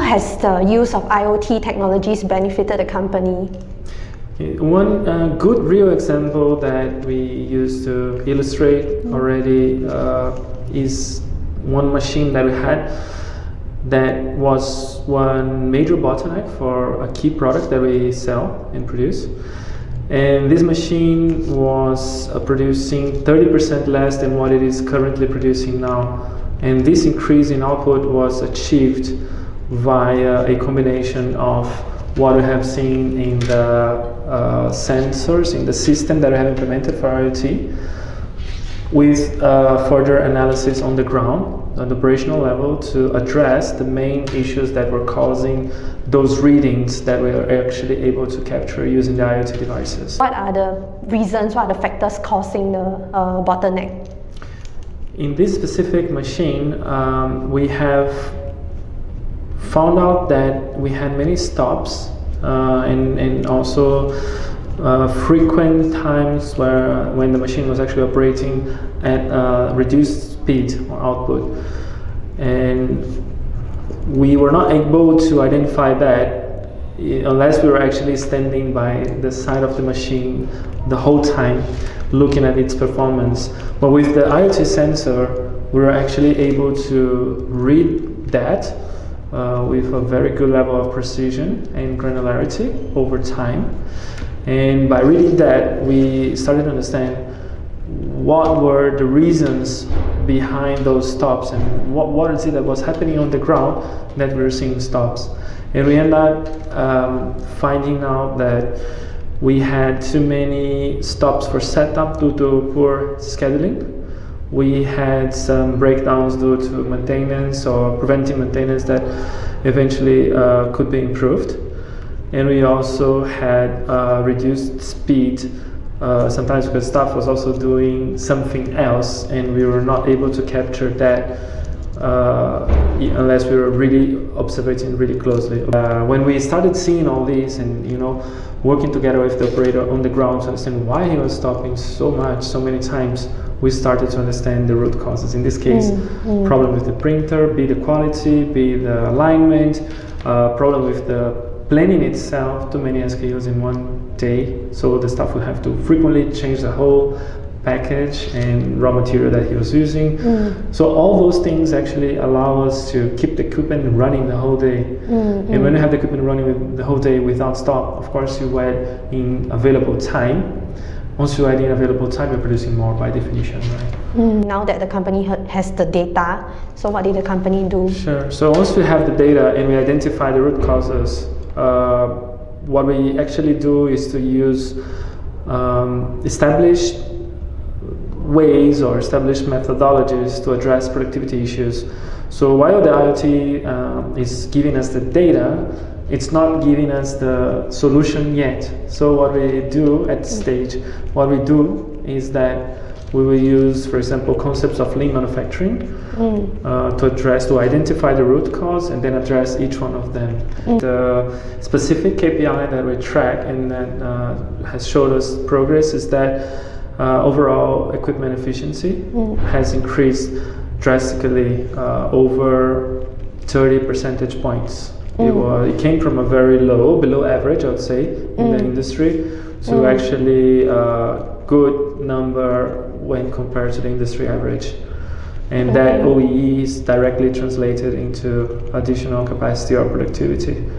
has the use of IoT technologies benefited the company? One good real example that we use to illustrate already is one machine that we had that was one major bottleneck for a key product that we sell and produce. And this machine was producing 30% less than what it is currently producing now. And this increase in output was achieved via a combination of what we have seen in the sensors in the system that we have implemented for IoT, with further analysis on the ground, on the operational level, to address the main issues that were causing those readings that we are actually able to capture using the IoT devices. What are the reasons, what are the factors causing the bottleneck? In this specific machine, we have found out that we had many stops and also frequent times when the machine was actually operating at reduced speed or output, and we were not able to identify that unless we were actually standing by the side of the machine the whole time looking at its performance. But with the IoT sensor, we were actually able to read that with a very good level of precision and granularity over time. And by reading that, we started to understand what were the reasons behind those stops and what is it that was happening on the ground that we were seeing stops. And we ended up finding out that we had too many stops for setup due to poor scheduling. We had some breakdowns due to maintenance or preventive maintenance that eventually could be improved. And we also had reduced speed, sometimes because staff was also doing something else and we were not able to capture that unless we were really observing really closely. When we started seeing all these and working together with the operator on the ground to understand why he was stopping so many times, we started to understand the root causes. In this case, problem with the printer, be the quality, be the alignment, problem with the planning itself, too many SKUs in one day, so the staff would have to frequently change the whole package and raw material that he was using. So all those things actually allow us to keep the equipment running the whole day. And when you have the equipment running the whole day without stop, of course you add in available time. Once you add in available time, you're producing more by definition, right? Now that the company has the data, so what did the company do? Sure. So once we have the data and we identify the root causes, what we actually do is to use established ways or established methodologies to address productivity issues. So while the IoT is giving us the data, it's not giving us the solution yet. So what we do at this stage, what we do is that we will use, for example, concepts of lean manufacturing to identify the root cause and then address each one of them. The specific KPI that we track and that has showed us progress is that overall equipment efficiency has increased drastically over 30 percentage points. It came from a very low, below average, I would say, in the industry, to actually a good number when compared to the industry average. And that OEE is directly translated into additional capacity or productivity.